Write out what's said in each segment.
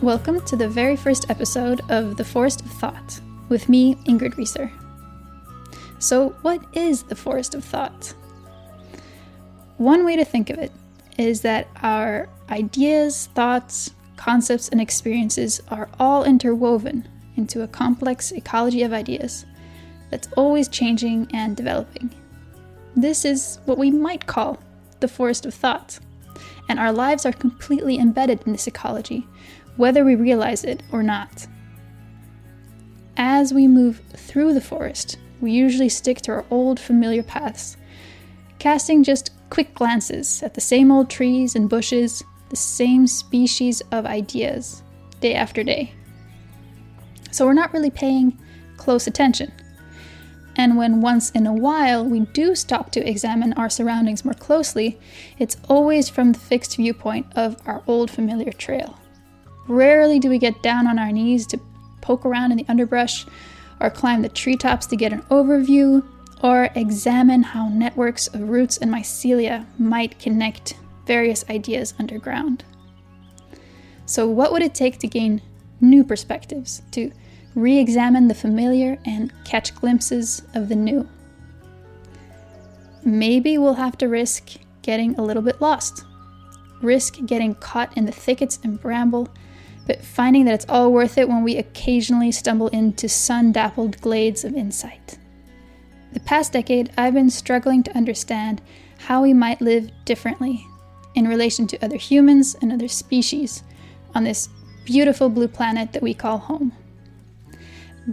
Welcome to the very first episode of The Forest of Thought, with me, Ingrid Rieser. So, what is the Forest of Thought? One way to think of it is that our ideas, thoughts, concepts, and experiences are all interwoven into a complex ecology of ideas that's always changing and developing. This is what we might call the Forest of Thought, and our lives are completely embedded in this ecology, whether we realize it or not. As we move through the forest, we usually stick to our old familiar paths, casting just quick glances at the same old trees and bushes, the same species of ideas, day after day. So we're not really paying close attention. And when once in a while we do stop to examine our surroundings more closely, it's always from the fixed viewpoint of our old familiar trail. Rarely do we get down on our knees to poke around in the underbrush, or climb the treetops to get an overview, or examine how networks of roots and mycelia might connect various ideas underground. So what would it take to gain new perspectives, to re-examine the familiar and catch glimpses of the new? Maybe we'll have to risk getting a little bit lost, risk getting caught in the thickets and bramble, but finding that it's all worth it when we occasionally stumble into sun-dappled glades of insight. The past decade, I've been struggling to understand how we might live differently in relation to other humans and other species on this beautiful blue planet that we call home.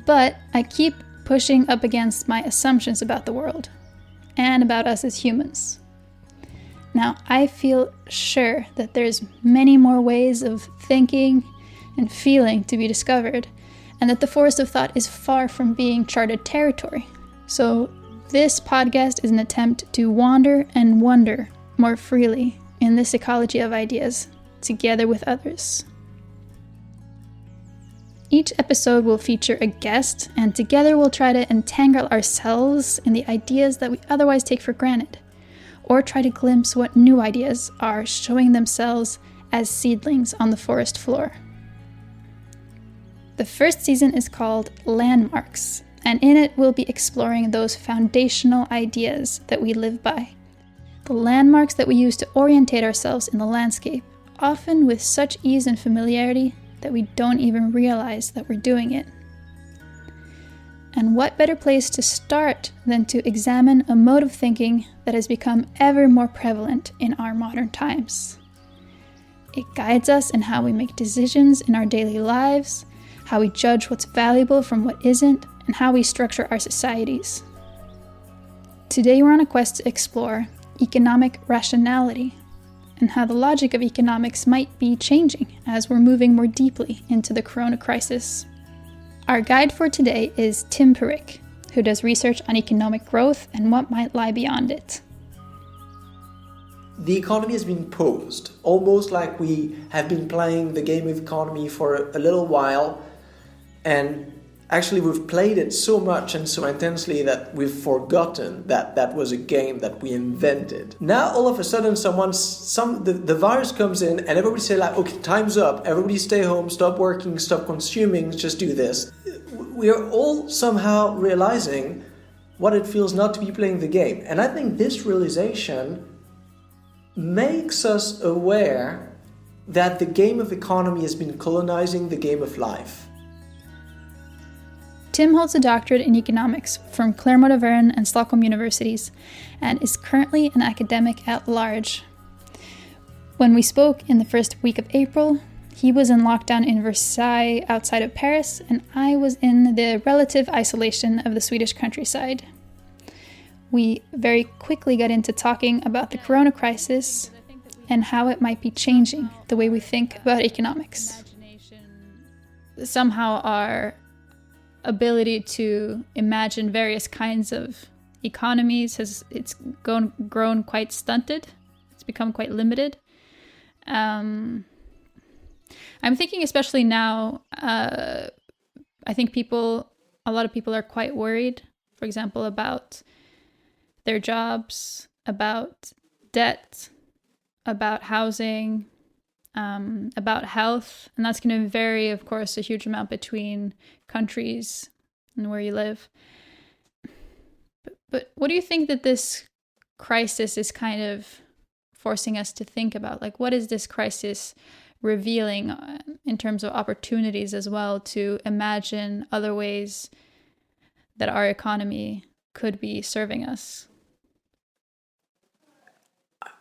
But I keep pushing up against my assumptions about the world and about us as humans. Now, I feel sure that there's many more ways of thinking and feeling to be discovered, and that the Forest of Thought is far from being charted territory. So this podcast is an attempt to wander and wonder more freely in this ecology of ideas, together with others. Each episode will feature a guest, and together we'll try to entangle ourselves in the ideas that we otherwise take for granted, or try to glimpse what new ideas are showing themselves as seedlings on the forest floor. The first season is called Landmarks, and in it we'll be exploring those foundational ideas that we live by. The landmarks that we use to orientate ourselves in the landscape, often with such ease and familiarity that we don't even realize that we're doing it. And what better place to start than to examine a mode of thinking that has become ever more prevalent in our modern times. It guides us in how we make decisions in our daily lives, how we judge what's valuable from what isn't, and how we structure our societies. Today we're on a quest to explore economic rationality, and how the logic of economics might be changing as we're moving more deeply into the corona crisis. Our guide for today is Tim Parrique, who does research on economic growth and what might lie beyond it. The economy has been posed, almost like we have been playing the game of economy for a little while, and actually we've played it so much and so intensely that we've forgotten that that was a game that we invented. Now all of a sudden the virus comes in and everybody say like, okay, time's up, everybody stay home, stop working, stop consuming, just do this. We are all somehow realizing what it feels not to be playing the game. And I think this realization makes us aware that the game of economy has been colonizing the game of life. Tim holds a doctorate in economics from Clermont-Auvergne and Stockholm universities, and is currently an academic at large. When we spoke in the first week of April, he was in lockdown in Versailles outside of Paris, and I was in the relative isolation of the Swedish countryside. We very quickly got into talking about the corona crisis and how it might be changing the way we think about economics. Somehow our ability to imagine various kinds of economies it's grown quite stunted. It's become quite limited. I'm thinking especially now, I think a lot of people are quite worried, for example, about their jobs, about debt, about housing, about health, and that's going to vary, of course, a huge amount between countries and where you live. But what do you think that this crisis is kind of forcing us to think about? Like, what is this crisis revealing in terms of opportunities as well to imagine other ways that our economy could be serving us?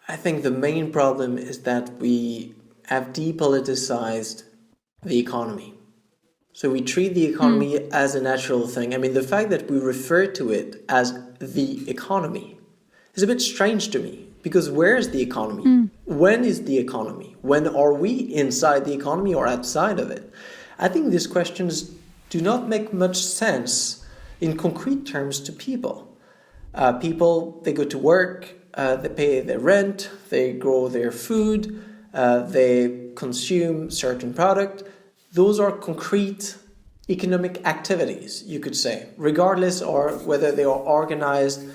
I think the main problem is that we have depoliticized the economy. So we treat the economy as a natural thing. I mean, the fact that we refer to it as the economy is a bit strange to me, because where is the economy? When is the economy? When are we inside the economy or outside of it? I think these questions do not make much sense in concrete terms to people. People, they go to work, they pay their rent, they grow their food, they consume certain product. Those are concrete economic activities, you could say, regardless of whether they are organized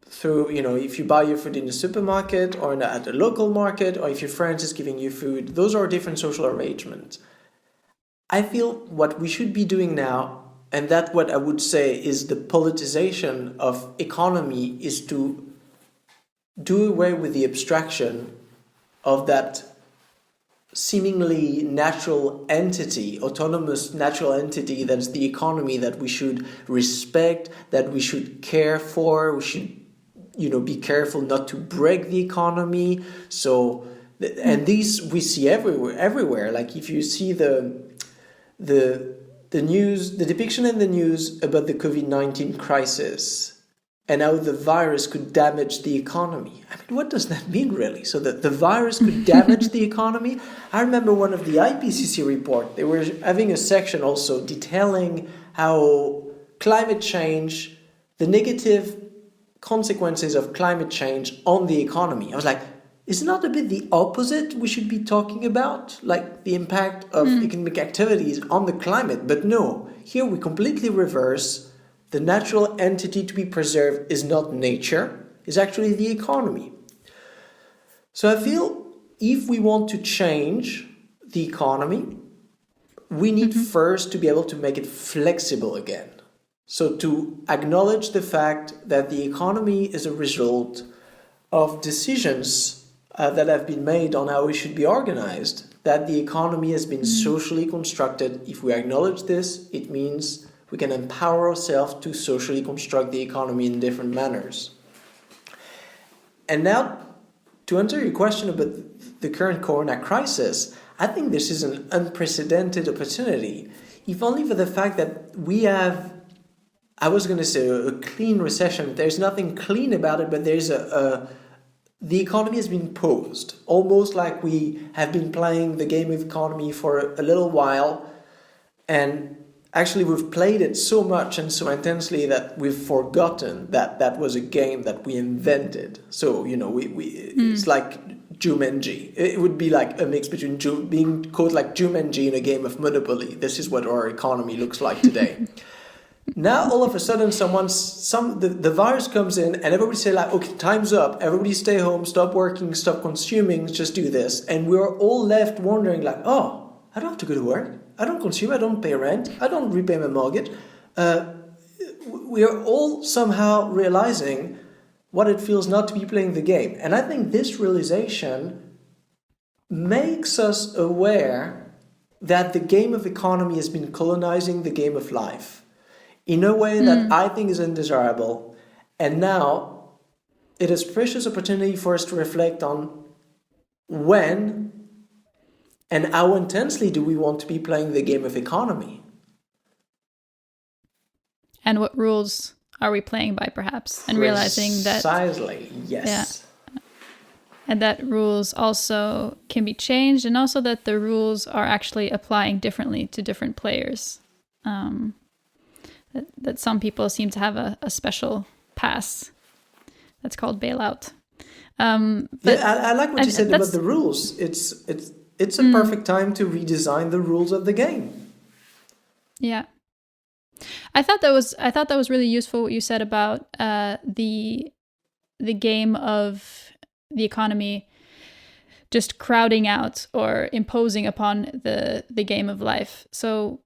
through, if you buy your food in the supermarket or at a local market, or if your friend is giving you food. Those are different social arrangements. I feel what we should be doing now, and that what I would say is the politicization of economy, is to do away with the abstraction of that seemingly natural entity, autonomous natural entity that is the economy, that we should respect, that we should care for. We should, be careful not to break the economy. So, and these we see everywhere. Like if you see the news, the depiction in the news about the COVID-19 crisis, and how the virus could damage the economy. I mean, what does that mean, really? So that the virus could damage the economy? I remember one of the IPCC report, they were having a section also detailing how climate change, the negative consequences of climate change on the economy. I was like, is it not a bit the opposite we should be talking about? Like the impact of economic activities on the climate. But no, here we completely reverse. The natural entity to be preserved is not nature, it's actually the economy. So I feel if we want to change the economy, we need first to be able to make it flexible again. So to acknowledge the fact that the economy is a result of decisions that have been made on how it should be organized, that the economy has been socially constructed. If we acknowledge this, it means we can empower ourselves to socially construct the economy in different manners. And now, to answer your question about the current corona crisis, I think this is an unprecedented opportunity, if only for the fact that we have, I was going to say a clean recession. There's nothing clean about it, but there's the economy has been paused, almost like we have been playing the game of economy for a little while, and actually, we've played it so much and so intensely that we've forgotten that that was a game that we invented. So, it's like Jumanji. It would be like a mix between being caught like Jumanji in a game of Monopoly. This is what our economy looks like today. Now, all of a sudden, the virus comes in and everybody say like, okay, time's up. Everybody stay home, stop working, stop consuming, just do this. And we're all left wondering like, oh, I don't have to go to work. I don't consume, I don't pay rent, I don't repay my mortgage. We are all somehow realizing what it feels not to be playing the game. And I think this realization makes us aware that the game of economy has been colonizing the game of life in a way that I think is undesirable. And now it is a precious opportunity for us to reflect on when and how intensely do we want to be playing the game of economy? And what rules are we playing by, perhaps? And realizing that... Precisely, yes. Yeah, and that rules also can be changed, and also that the rules are actually applying differently to different players. That some people seem to have a special pass that's called bailout. But I like what you said about the rules. It's a perfect time to redesign the rules of the game. Yeah, I thought that was really useful what you said about the game of the economy just crowding out or imposing upon the game of life. So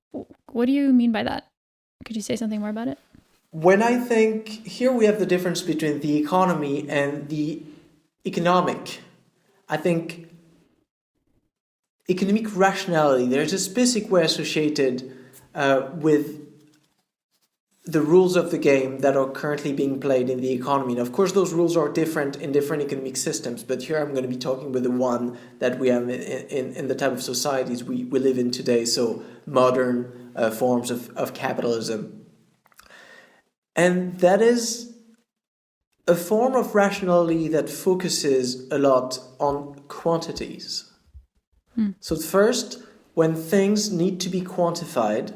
what do you mean by that? Could you say something more about it? When I think, here we have the difference between the economy and the economic. I think economic rationality, there's a specific way associated with the rules of the game that are currently being played in the economy. And of course, those rules are different in different economic systems, but here I'm going to be talking with the one that we have in the type of societies we live in today, so modern forms of capitalism. And that is a form of rationality that focuses a lot on quantities. So first, when things need to be quantified,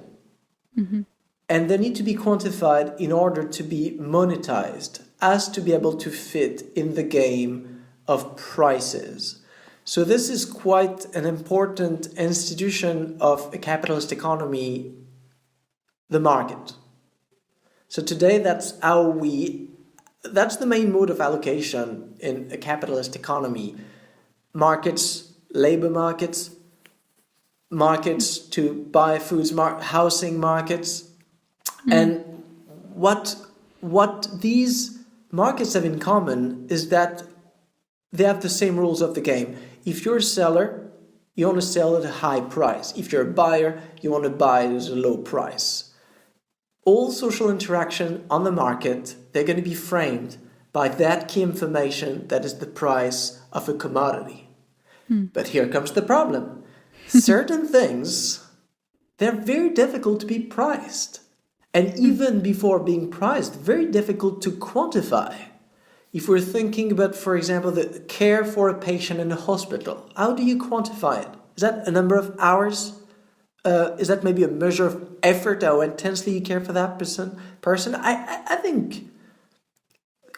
and they need to be quantified in order to be monetized, as to be able to fit in the game of prices. So this is quite an important institution of a capitalist economy, the market. So today that's the main mode of allocation in a capitalist economy. Markets, labor markets, markets to buy foods, housing markets. And what these markets have in common is that they have the same rules of the game. If you're a seller, you want to sell at a high price. If you're a buyer, you want to buy at a low price. All social interaction on the market, they're going to be framed by that key information that is the price of a commodity. But here comes the problem. Certain things, they're very difficult to be priced. And even before being priced, very difficult to quantify. If we're thinking about, for example, the care for a patient in a hospital, how do you quantify it? Is that a number of hours? Is that maybe a measure of effort, how intensely you care for that person? I think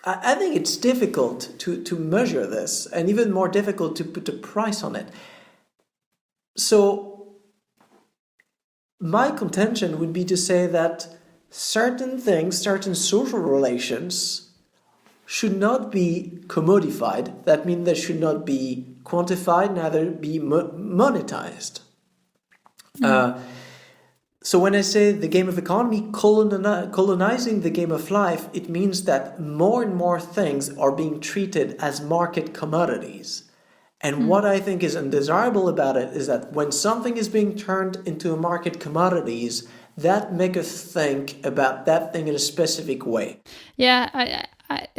it's difficult to measure this, and even more difficult to put a price on it. So my contention would be to say that certain things, certain social relations should not be commodified. That means they should not be quantified, neither be monetized. So when I say the game of economy colonizing the game of life, it means that more and more things are being treated as market commodities. And what I think is undesirable about it is that when something is being turned into a market commodities, that makes us think about that thing in a specific way. Yeah,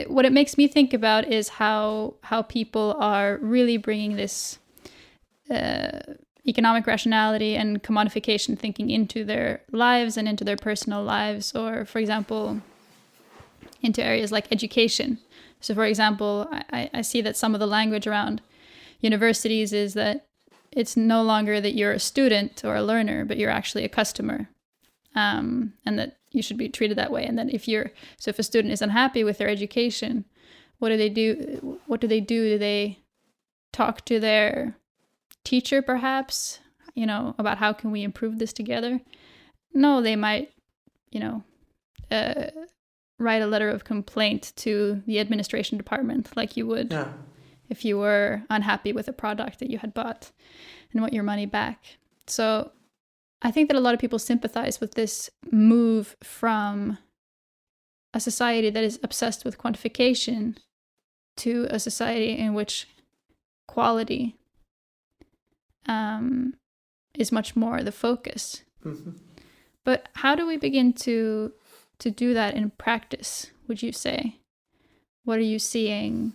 what it makes me think about is how people are really bringing this economic rationality and commodification thinking into their lives and into their personal lives, or, for example, into areas like education. So, for example, I see that some of the language around universities is that it's no longer that you're a student or a learner, but you're actually a customer. And that you should be treated that way. And then if a student is unhappy with their education, what do they do? Do they talk to their teacher, perhaps, about how can we improve this together? No, they might, write a letter of complaint to the administration department, like you would if you were unhappy with a product that you had bought and want your money back. So I think that a lot of people sympathize with this move from a society that is obsessed with quantification to a society in which quality is much more the focus. But how do we begin to do that in practice, would you say? What are you seeing?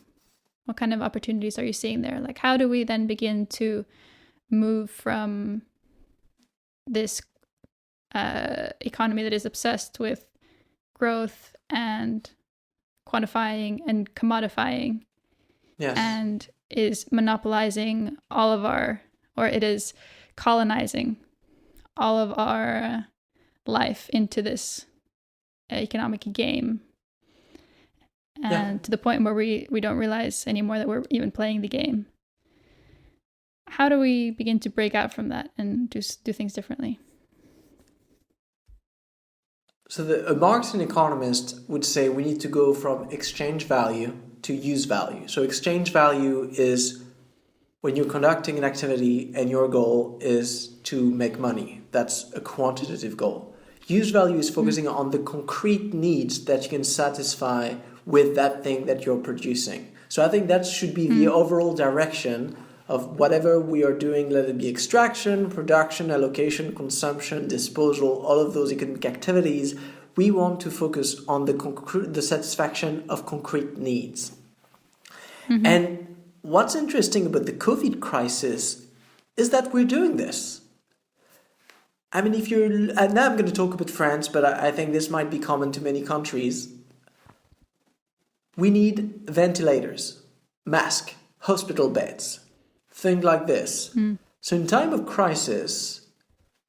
What kind of opportunities are you seeing there? Like, how do we then begin to move from this economy that is obsessed with growth and quantifying and commodifying, and is monopolizing all of it is colonizing all of our life into this economic game, and to the point where we don't realize anymore that we're even playing the game. How do we begin to break out from that and do things differently? So a Marxian economist would say we need to go from exchange value to use value. So exchange value is when you're conducting an activity and your goal is to make money. That's a quantitative goal. Use value is focusing on the concrete needs that you can satisfy with that thing that you're producing. So I think that should be the overall direction of whatever we are doing, let it be extraction, production, allocation, consumption, disposal, all of those economic activities. We want to focus on the satisfaction of concrete needs. And what's interesting about the COVID crisis is that we're doing this. I mean, and now I'm going to talk about France, but I think this might be common to many countries. We need ventilators, masks, hospital beds, things like this. So in time of crisis,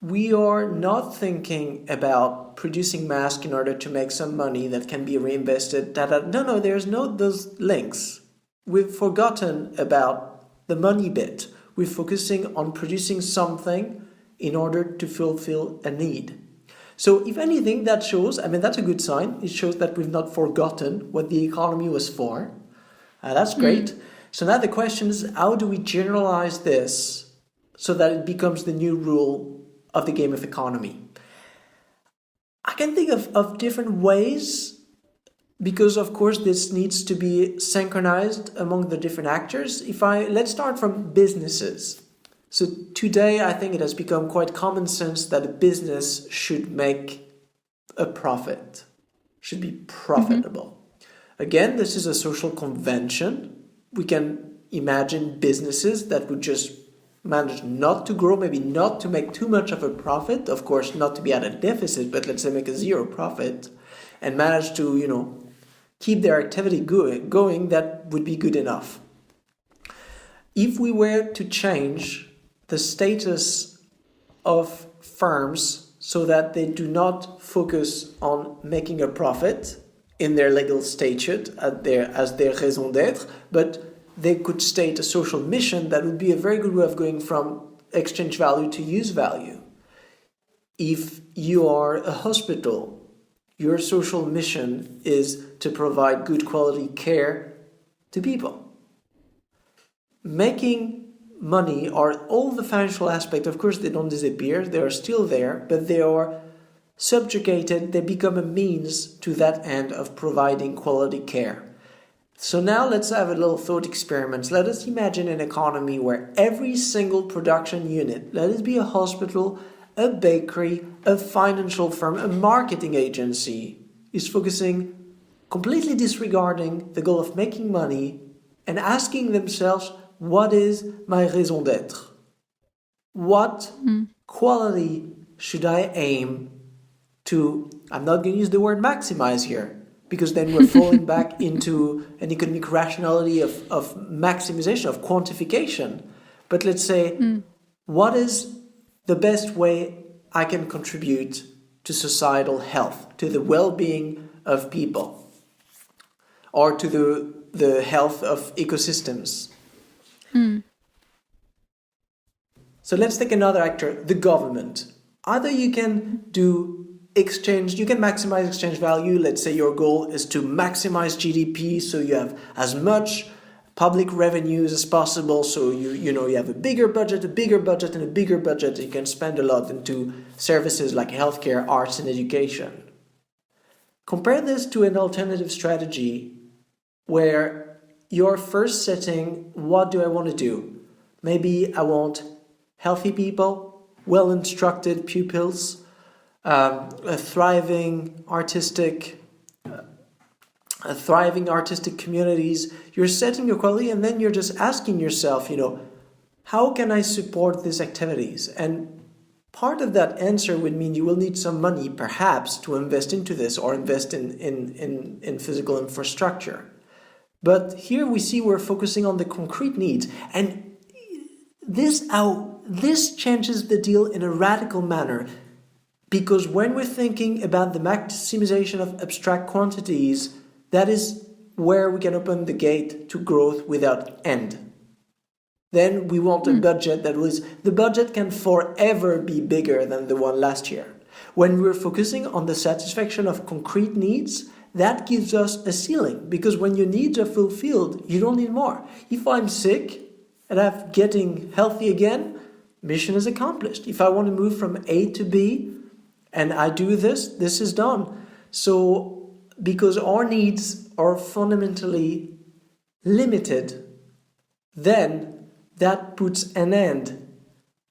we are not thinking about producing masks in order to make some money that can be reinvested. No, there's no those links. We've forgotten about the money bit. We're focusing on producing something in order to fulfill a need. So if anything, that shows, I mean, that's a good sign. It shows that we've not forgotten what the economy was for. That's great. So now the question is, how do we generalize this so that it becomes the new rule of the game of economy? I can think of different ways, because of course this needs to be synchronized among the different actors. Let's start from businesses. So today, I think it has become quite common sense that a business should make a profit, should be profitable. Again, this is a social convention. We can imagine businesses that would just manage not to grow, maybe not to make too much of a profit, of course, not to be at a deficit, but let's say make a zero profit, and manage to, keep their activity going, that would be good enough. If we were to change the status of firms so that they do not focus on making a profit in their legal statute as their raison d'être, but they could state a social mission, that would be a very good way of going from exchange value to use value. If you are a hospital, your social mission is to provide good quality care to people. Making money, or all the financial aspects, of course, they don't disappear, they are still there, but they are subjugated, they become a means to that end of providing quality care. So now let's have a little thought experiment. Let us imagine an economy where every single production unit, let it be a hospital, a bakery, a financial firm, a marketing agency, is focusing, completely disregarding the goal of making money and asking themselves, what is my raison d'être? What quality should I aim to? I'm not going to use the word maximize here, because then we're falling back into an economic rationality of maximization, of quantification. But let's say, what is the best way I can contribute to societal health, to the well-being of people, or to the health of ecosystems? So let's take another actor, the government. Either you can do exchange, you can maximize exchange value. Let's say your goal is to maximize GDP, so you have as much public revenues as possible, so you have a bigger budget, and a bigger budget. You can spend a lot into services like healthcare, arts, and education. Compare this to an alternative strategy where you're first setting, what do I want to do? Maybe I want healthy people, well-instructed pupils, a thriving artistic communities. You're setting your quality, and then you're just asking yourself, how can I support these activities? And part of that answer would mean you will need some money, perhaps, to invest into this, or invest in physical infrastructure. But here we see we're focusing on the concrete needs, and this changes the deal in a radical manner, because when we're thinking about the maximization of abstract quantities, that is where we can open the gate to growth without end. Then we want a budget the budget can forever be bigger than the one last year. When we're focusing on the satisfaction of concrete needs, that gives us a ceiling, because when your needs are fulfilled, you don't need more. If I'm sick, and I'm getting healthy again, mission is accomplished. If I want to move from A to B and I do this, this is done. So because our needs are fundamentally limited, then that puts an end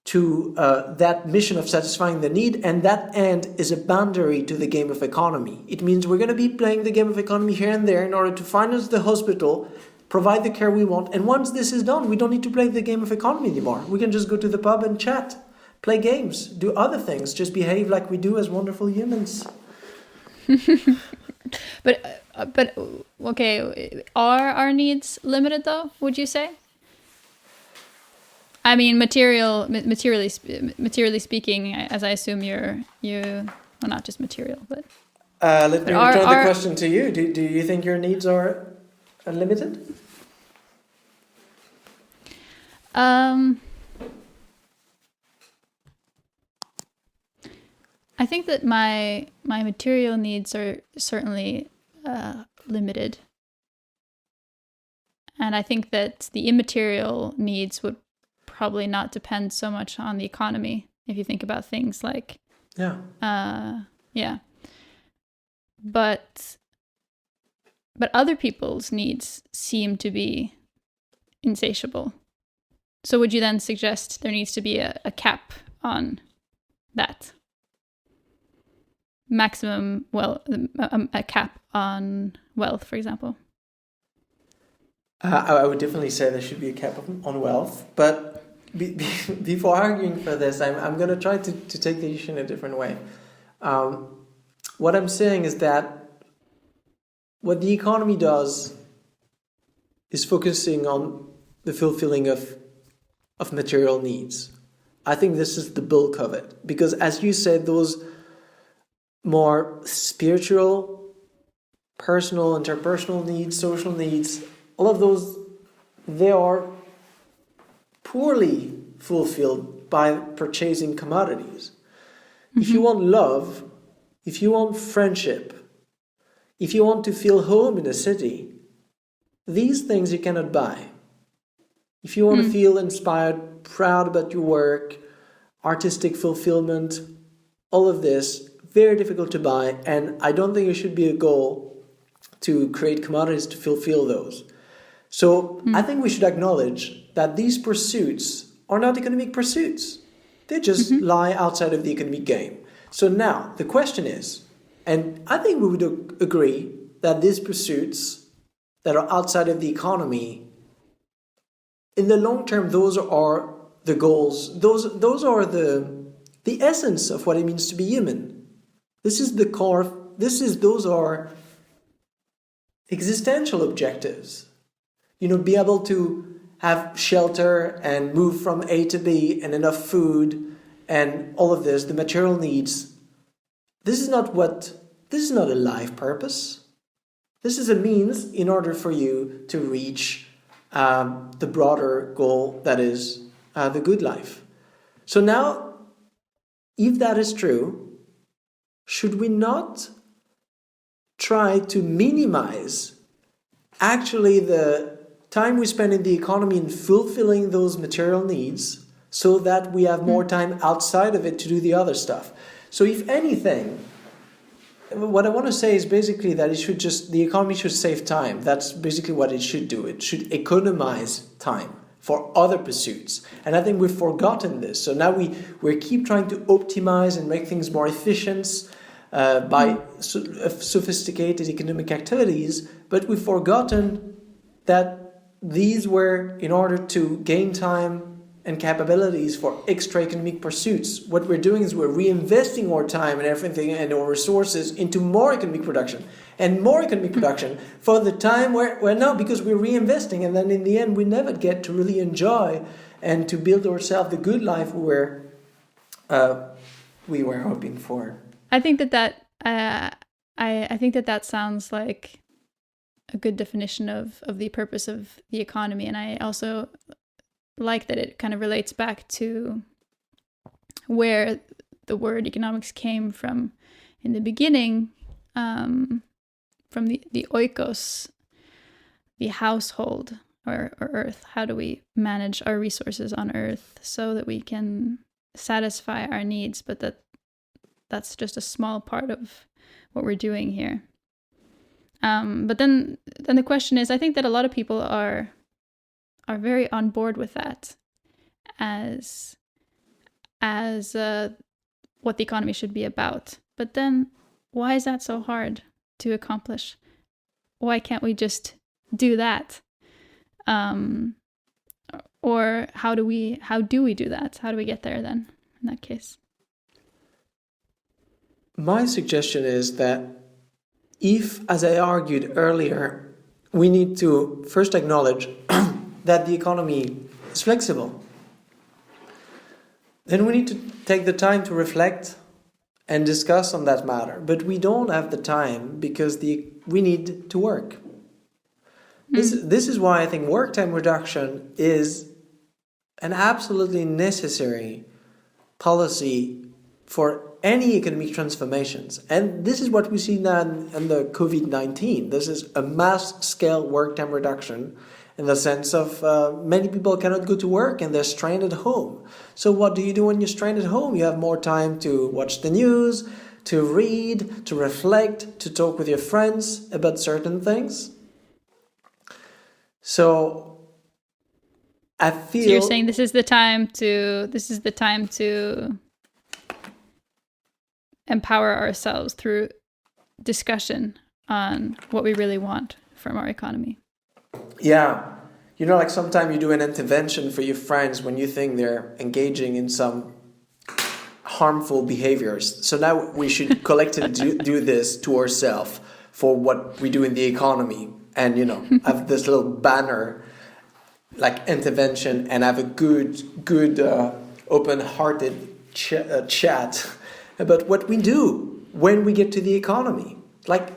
to that mission of satisfying the need, and that end is a boundary to the game of economy. It means we're going to be playing the game of economy here and there in order to finance the hospital, provide the care we want, and once this is done, we don't need to play the game of economy anymore. We can just go to the pub and chat, play games, do other things, just behave like we do as wonderful humans. But okay, are our needs limited though, would you say? I mean, materially speaking, as I assume you well, not just material, but let me return the question to you. Do you think your needs are unlimited? I think that my material needs are certainly limited, and I think that the immaterial needs would probably not depend so much on the economy if you think about things like but other people's needs seem to be insatiable. So would you then suggest there needs to be a cap on that maximum, a cap on wealth, for example? I would definitely say there should be a cap on wealth, but before arguing for this, I'm going to try to take the issue in a different way. What I'm saying is that what the economy does is focusing on the fulfilling of material needs. I think this is the bulk of it, because as you said, those more spiritual, personal, interpersonal needs, social needs, all of those, they are poorly fulfilled by purchasing commodities. Mm-hmm. If you want love, if you want friendship, if you want to feel home in a city, these things you cannot buy. If you want to feel inspired, proud about your work, artistic fulfillment, all of this, very difficult to buy, and I don't think it should be a goal to create commodities to fulfill those. So I think we should acknowledge that these pursuits are not economic pursuits. They just lie outside of the economic game. So now the question is, and I think we would agree that these pursuits that are outside of the economy, in the long term, those are the goals. Those are the essence of what it means to be human. This is the core. Those are existential objectives. Be able to have shelter and move from A to B and enough food and all of this, the material needs. This is not a life purpose. This is a means in order for you to reach the broader goal that is the good life. So now, if that is true, should we not try to minimize actually the time we spend in the economy in fulfilling those material needs so that we have more time outside of it to do the other stuff? So if anything, what I want to say is basically that the economy should save time. That's basically what it should do. It should economize time for other pursuits. And I think we've forgotten this. So now we keep trying to optimize and make things more efficient by sophisticated economic activities, but we've forgotten that these were in order to gain time and capabilities for extra economic pursuits. What we're doing is we're reinvesting our time and everything and our resources into more economic production and more economic production for the time where now, because we're reinvesting, and then in the end we never get to really enjoy and to build ourselves the good life we were hoping for. I think that I think that sounds like a good definition of the purpose of the economy. And I also like that it kind of relates back to where the word economics came from in the beginning, from the oikos, the household, or Earth? How do we manage our resources on Earth so that we can satisfy our needs, but that's just a small part of what we're doing here. But then the question is, I think that a lot of people are very on board with that as what the economy should be about. But then why is that so hard to accomplish? Why can't we just do that? Or how do we do that? How do we get there then in that case? My suggestion is that if, as I argued earlier, we need to first acknowledge that the economy is flexible, then we need to take the time to reflect and discuss on that matter. But we don't have the time because we need to work. This is why I think work time reduction is an absolutely necessary policy for any economic transformations. And this is what we see now in the COVID-19. This is a mass-scale work time reduction in the sense of many people cannot go to work and they're stranded at home. So what do you do when you're stranded at home? You have more time to watch the news, to read, to reflect, to talk with your friends about certain things. So I feel... So you're saying this is the time to empower ourselves through discussion on what we really want from our economy. Yeah. You know, like sometimes you do an intervention for your friends when you think they're engaging in some harmful behaviors. So now we should collectively do this to ourselves for what we do in the economy. And, you know, have this little banner like intervention and have a good open-hearted chat about what we do when we get to the economy. Like,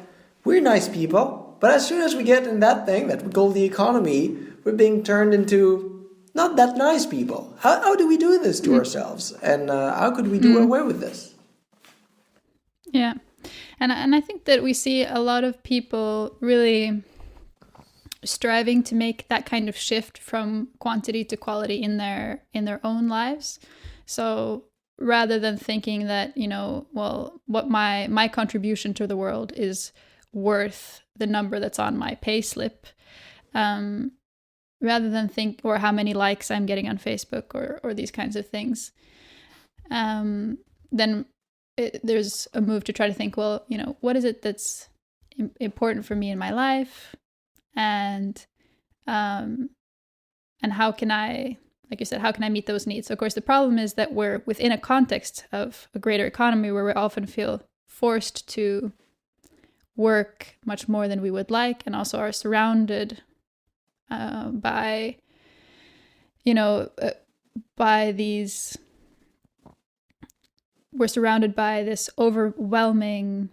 we're nice people, but as soon as we get in that thing that we call the economy, we're being turned into not that nice people. How do we do this to ourselves? And how could we do away with this? Yeah. And I think that we see a lot of people really striving to make that kind of shift from quantity to quality in their own lives. So rather than thinking that, you know, well, what my contribution to the world is worth the number that's on my pay slip, rather than think, or how many likes I'm getting on Facebook or these kinds of things, then there's a move to try to think, well, you know, what is it that's important for me in my life? And how can I, like you said, how can I meet those needs? So of course, the problem is that we're within a context of a greater economy where we often feel forced to work much more than we would like, and also are surrounded by we're surrounded by this overwhelming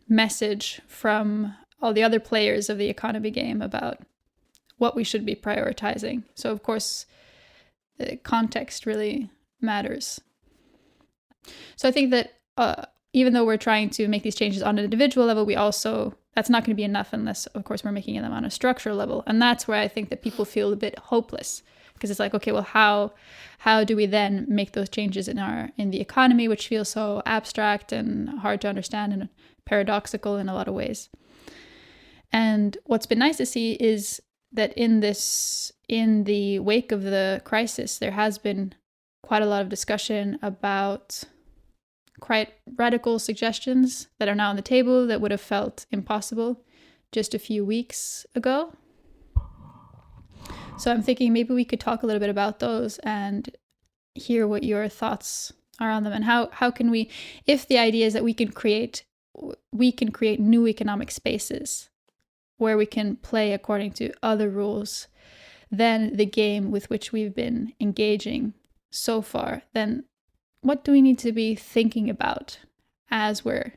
message from all the other players of the economy game about what we should be prioritizing. So of course, the context really matters. So I think that even though we're trying to make these changes on an individual level, that's not going to be enough unless, of course, we're making them on a structural level. And that's where I think that people feel a bit hopeless, because it's like, okay, well, how do we then make those changes in the economy, which feels so abstract and hard to understand and paradoxical in a lot of ways. And what's been nice to see is that in the wake of the crisis, there has been quite a lot of discussion about quite radical suggestions that are now on the table that would have felt impossible just a few weeks ago. So I'm thinking maybe we could talk a little bit about those and hear what your thoughts are on them, and how can we, if the idea is that we can create new economic spaces where we can play according to other rules than the game with which we've been engaging so far, then what do we need to be thinking about as we're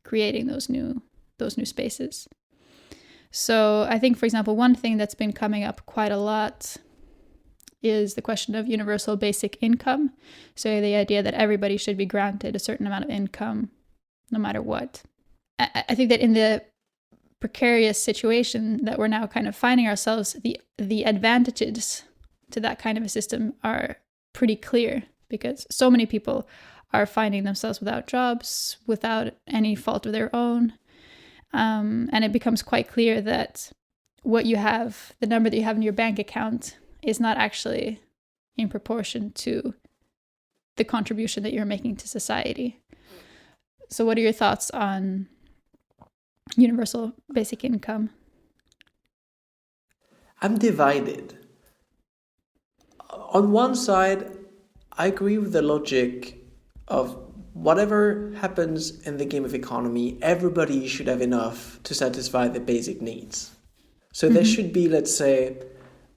creating those new spaces? So I think, for example, one thing that's been coming up quite a lot is the question of universal basic income. So the idea that everybody should be granted a certain amount of income no matter what. I think that in the precarious situation that we're now kind of finding ourselves, the advantages to that kind of a system are pretty clear, because so many people are finding themselves without jobs, without any fault of their own. And it becomes quite clear that what you have, the number that you have in your bank account, is not actually in proportion to the contribution that you're making to society. So what are your thoughts on universal basic income? I'm divided. On one side, I agree with the logic of whatever happens in the game of economy, everybody should have enough to satisfy the basic needs. So there should be, let's say,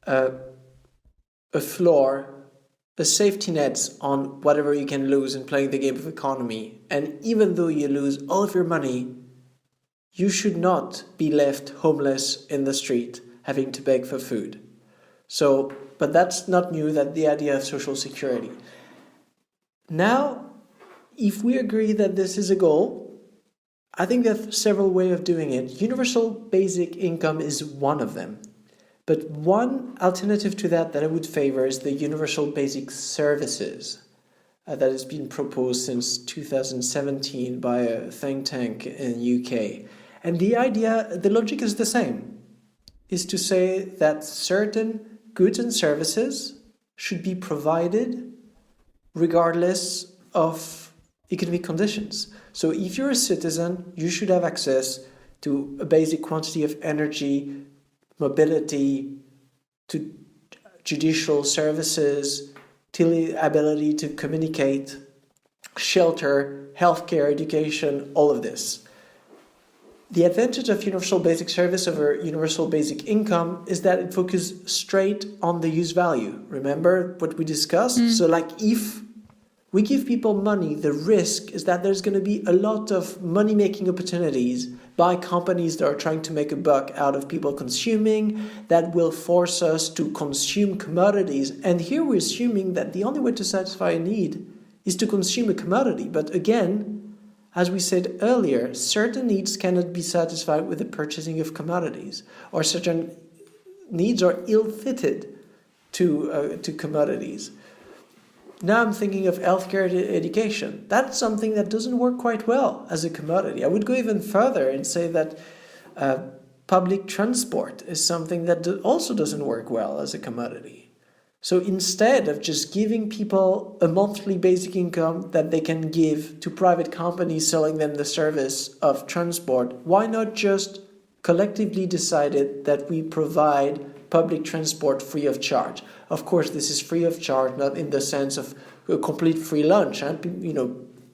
a floor, a safety net on whatever you can lose in playing the game of economy. And even though you lose all of your money, you should not be left homeless in the street having to beg for food. So, but that's not new, that the idea of social security. Now, if we agree that this is a goal, I think there are several ways of doing it. Universal basic income is one of them. But one alternative to that I would favor is the universal basic services that has been proposed since 2017 by a think tank in UK. And the idea, the logic is the same, is to say that certain goods and services should be provided regardless of economic conditions. So if you're a citizen, you should have access to a basic quantity of energy, mobility, to judicial services, to the ability to communicate, shelter, healthcare, education, all of this. The advantage of universal basic service over universal basic income is that it focuses straight on the use value. Remember what we discussed? So like if we give people money, the risk is that there's going to be a lot of money-making opportunities by companies that are trying to make a buck out of people consuming, that will force us to consume commodities. And here we're assuming that the only way to satisfy a need is to consume a commodity. But again, as we said earlier, certain needs cannot be satisfied with the purchasing of commodities, or certain needs are ill-fitted to commodities. Now I'm thinking of healthcare education. That's something that doesn't work quite well as a commodity. I would go even further and say that public transport is something that also doesn't work well as a commodity. So instead of just giving people a monthly basic income that they can give to private companies selling them the service of transport, why not just collectively decided that we provide public transport free of charge? Of course, this is free of charge, not in the sense of a complete free lunch.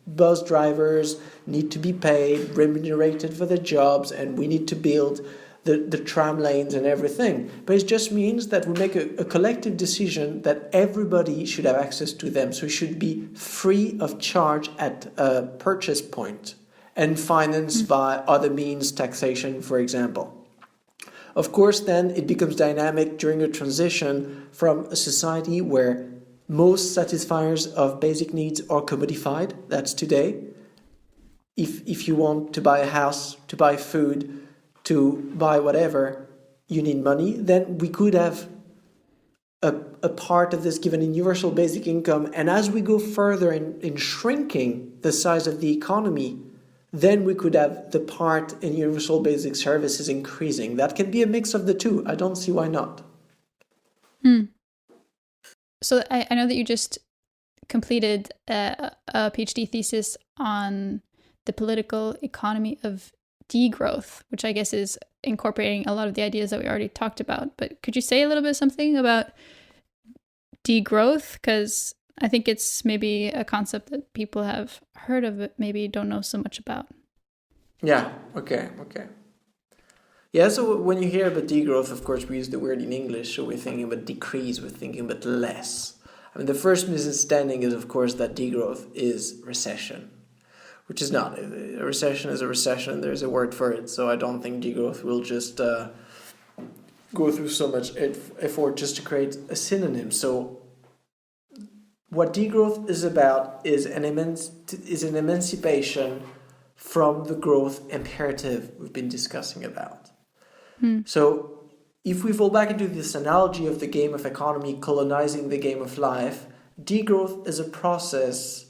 Bus drivers need to be paid, remunerated for their jobs, and we need to build the tram lanes and everything. But it just means that we make a collective decision that everybody should have access to them. So it should be free of charge at a purchase point and financed by other means, taxation, for example. Of course, then it becomes dynamic during a transition from a society where most satisfiers of basic needs are commodified. That's today. If you want to buy a house, to buy food, to buy whatever, you need money, then we could have a part of this given in universal basic income. And as we go further in shrinking the size of the economy, then we could have the part in universal basic services increasing. That can be a mix of the two. I don't see why not. So I know that you just completed a PhD thesis on the political economy of degrowth, which I guess is incorporating a lot of the ideas that we already talked about. But could you say a little bit something about degrowth? Because I think it's maybe a concept that people have heard of, but maybe don't know so much about. Yeah, okay. Yeah, so when you hear about degrowth, of course, we use the word in English, so we're thinking about decrease, we're thinking about less. I mean, the first misunderstanding is, of course, that degrowth is recession, which is not. A recession is a recession, there's a word for it, so I don't think degrowth will just go through so much effort just to create a synonym. So what degrowth is about is an emancipation from the growth imperative we've been discussing about. So if we fall back into this analogy of the game of economy colonizing the game of life, degrowth is a process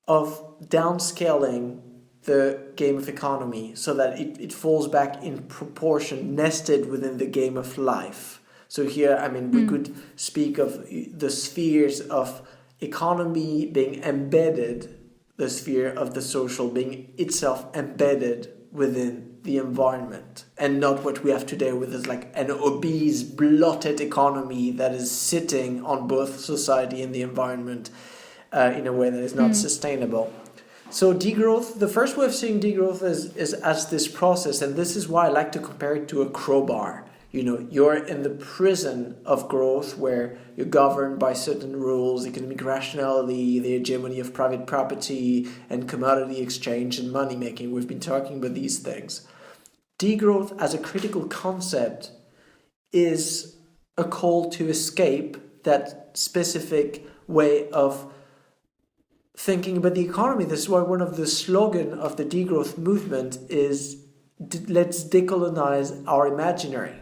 of downscaling the game of economy so that it falls back in proportion, nested within the game of life. So here, I mean, we could speak of the spheres of economy being embedded, the sphere of the social being itself embedded within the environment, and not what we have today with is like an obese, blotted economy that is sitting on both society and the environment in a way that is not sustainable. So degrowth, the first way of seeing degrowth is as this process, and this is why I like to compare it to a crowbar. You know, you're in the prison of growth where you're governed by certain rules, economic rationality, the hegemony of private property, and commodity exchange and money making. We've been talking about these things. Degrowth as a critical concept is a call to escape that specific way of thinking about the economy. This is why one of the slogans of the degrowth movement is let's decolonize our imaginary.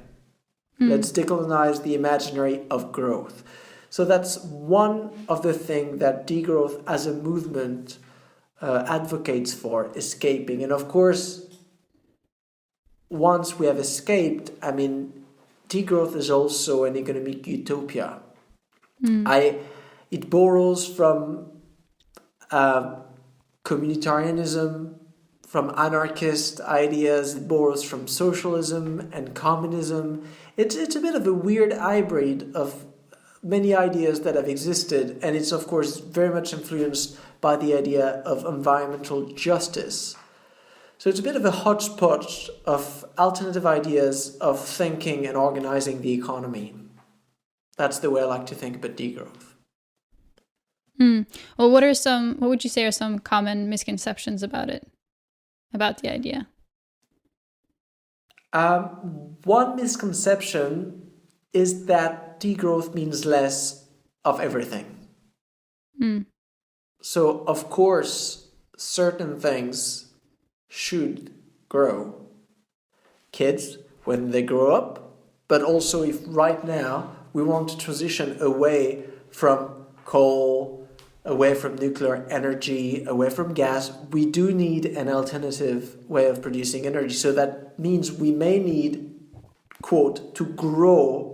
Let's decolonize the imaginary of growth. So that's one of the things that degrowth as a movement advocates for, escaping. And of course, once we have escaped, I mean, degrowth is also an economic utopia. It borrows from communitarianism, from anarchist ideas, it borrows from socialism and communism. It's a bit of a weird hybrid of many ideas that have existed, and it's of course very much influenced by the idea of environmental justice. So it's a bit of a hodgepodge of alternative ideas of thinking and organizing the economy. That's the way I like to think about degrowth. Well, what would you say are some common misconceptions about it, about the idea? One misconception is that degrowth means less of everything. So, of course, certain things should grow. Kids, when they grow up, but also if right now we want to transition away from coal, away from nuclear energy, away from gas, we do need an alternative way of producing energy. So that means we may need, quote, to grow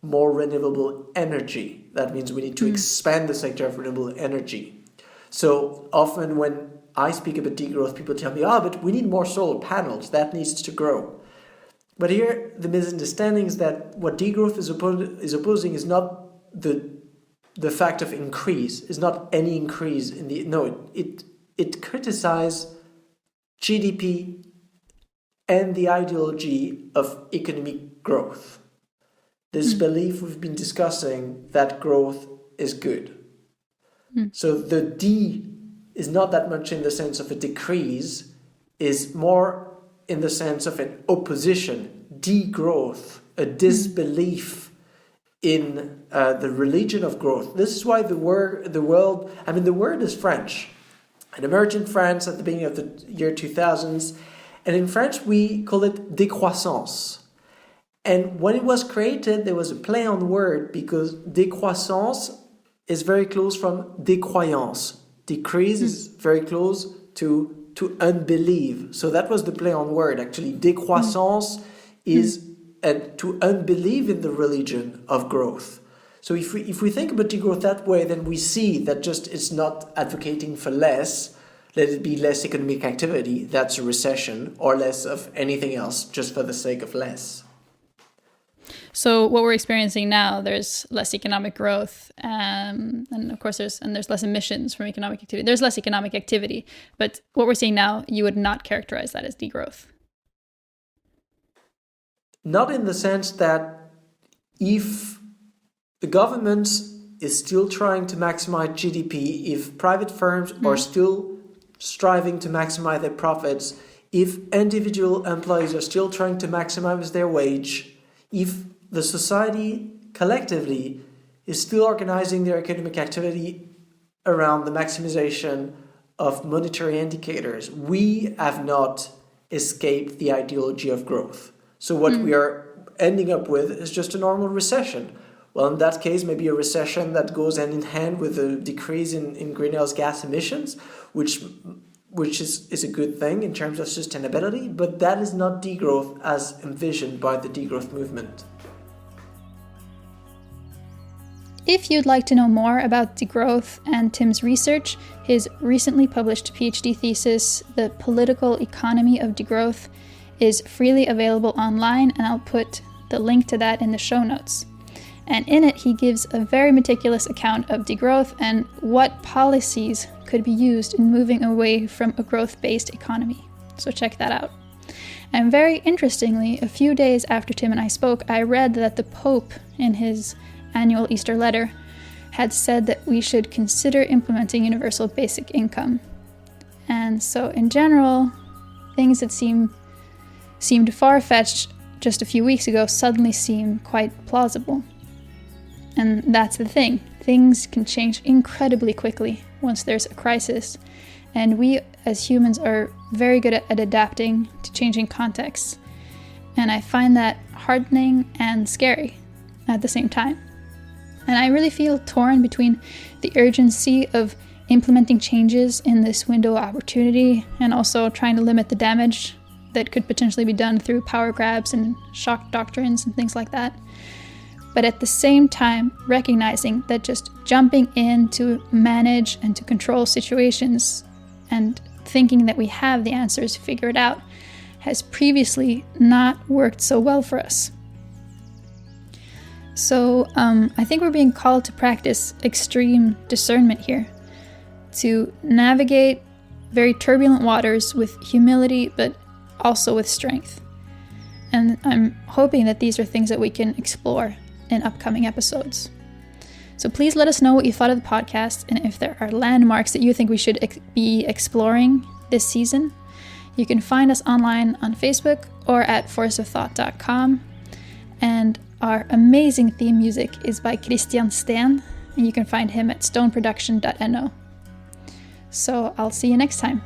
more renewable energy. That means we need to expand the sector of renewable energy. So often when I speak about degrowth, people tell me, but we need more solar panels. That needs to grow. But here, the misunderstanding is that what degrowth is opposing is not the fact of increase, is not any increase in the... No, it criticizes GDP and the ideology of economic growth. This belief we've been discussing that growth is good. So the D is not that much in the sense of a decrease, is more in the sense of an opposition, degrowth, a disbelief in the religion of growth. This is why the word is French. It emerged in France at the beginning of the year 2000s, and in French we call it décroissance. And when it was created, there was a play on word because décroissance is very close from décroyance. Decrease is very close to unbelieve. So that was the play on word. Actually, décroissance is to unbelieve in the religion of growth. So if we think about degrowth that way, then we see that just it's not advocating for less, let it be less economic activity, that's a recession, or less of anything else, just for the sake of less. So what we're experiencing now, there's less economic growth, and of course there's less emissions from economic activity. There's less economic activity, but what we're seeing now, you would not characterize that as degrowth. Not in the sense that if the government is still trying to maximize GDP, if private firms are still striving to maximize their profits, if individual employees are still trying to maximize their wage, if the society collectively is still organizing their economic activity around the maximization of monetary indicators, we have not escaped the ideology of growth. So what we are ending up with is just a normal recession. Well, in that case, maybe a recession that goes hand in hand with a decrease in greenhouse gas emissions, which is a good thing in terms of sustainability, but that is not degrowth as envisioned by the degrowth movement. If you'd like to know more about degrowth and Tim's research, his recently published PhD thesis, The Political Economy of Degrowth, is freely available online, and I'll put the link to that in the show notes. And in it, he gives a very meticulous account of degrowth and what policies could be used in moving away from a growth-based economy. So check that out. And very interestingly, a few days after Tim and I spoke, I read that the Pope, in his annual Easter letter, had said that we should consider implementing universal basic income. And so in general, things that seemed far-fetched just a few weeks ago suddenly seem quite plausible. And that's the thing. Things can change incredibly quickly once there's a crisis. And we as humans are very good at adapting to changing contexts. And I find that heartening and scary at the same time. And I really feel torn between the urgency of implementing changes in this window of opportunity and also trying to limit the damage that could potentially be done through power grabs and shock doctrines and things like that. But at the same time, recognizing that just jumping in to manage and to control situations and thinking that we have the answers figured out has previously not worked so well for us. So I think we're being called to practice extreme discernment here, to navigate very turbulent waters with humility, but also with strength. And I'm hoping that these are things that we can explore in upcoming episodes. So please let us know what you thought of the podcast and if there are landmarks that you think we should be exploring this season. You can find us online on Facebook or at forceofthought.com. And our amazing theme music is by Christian Steen, and you can find him at stoneproduction.no. So I'll see you next time.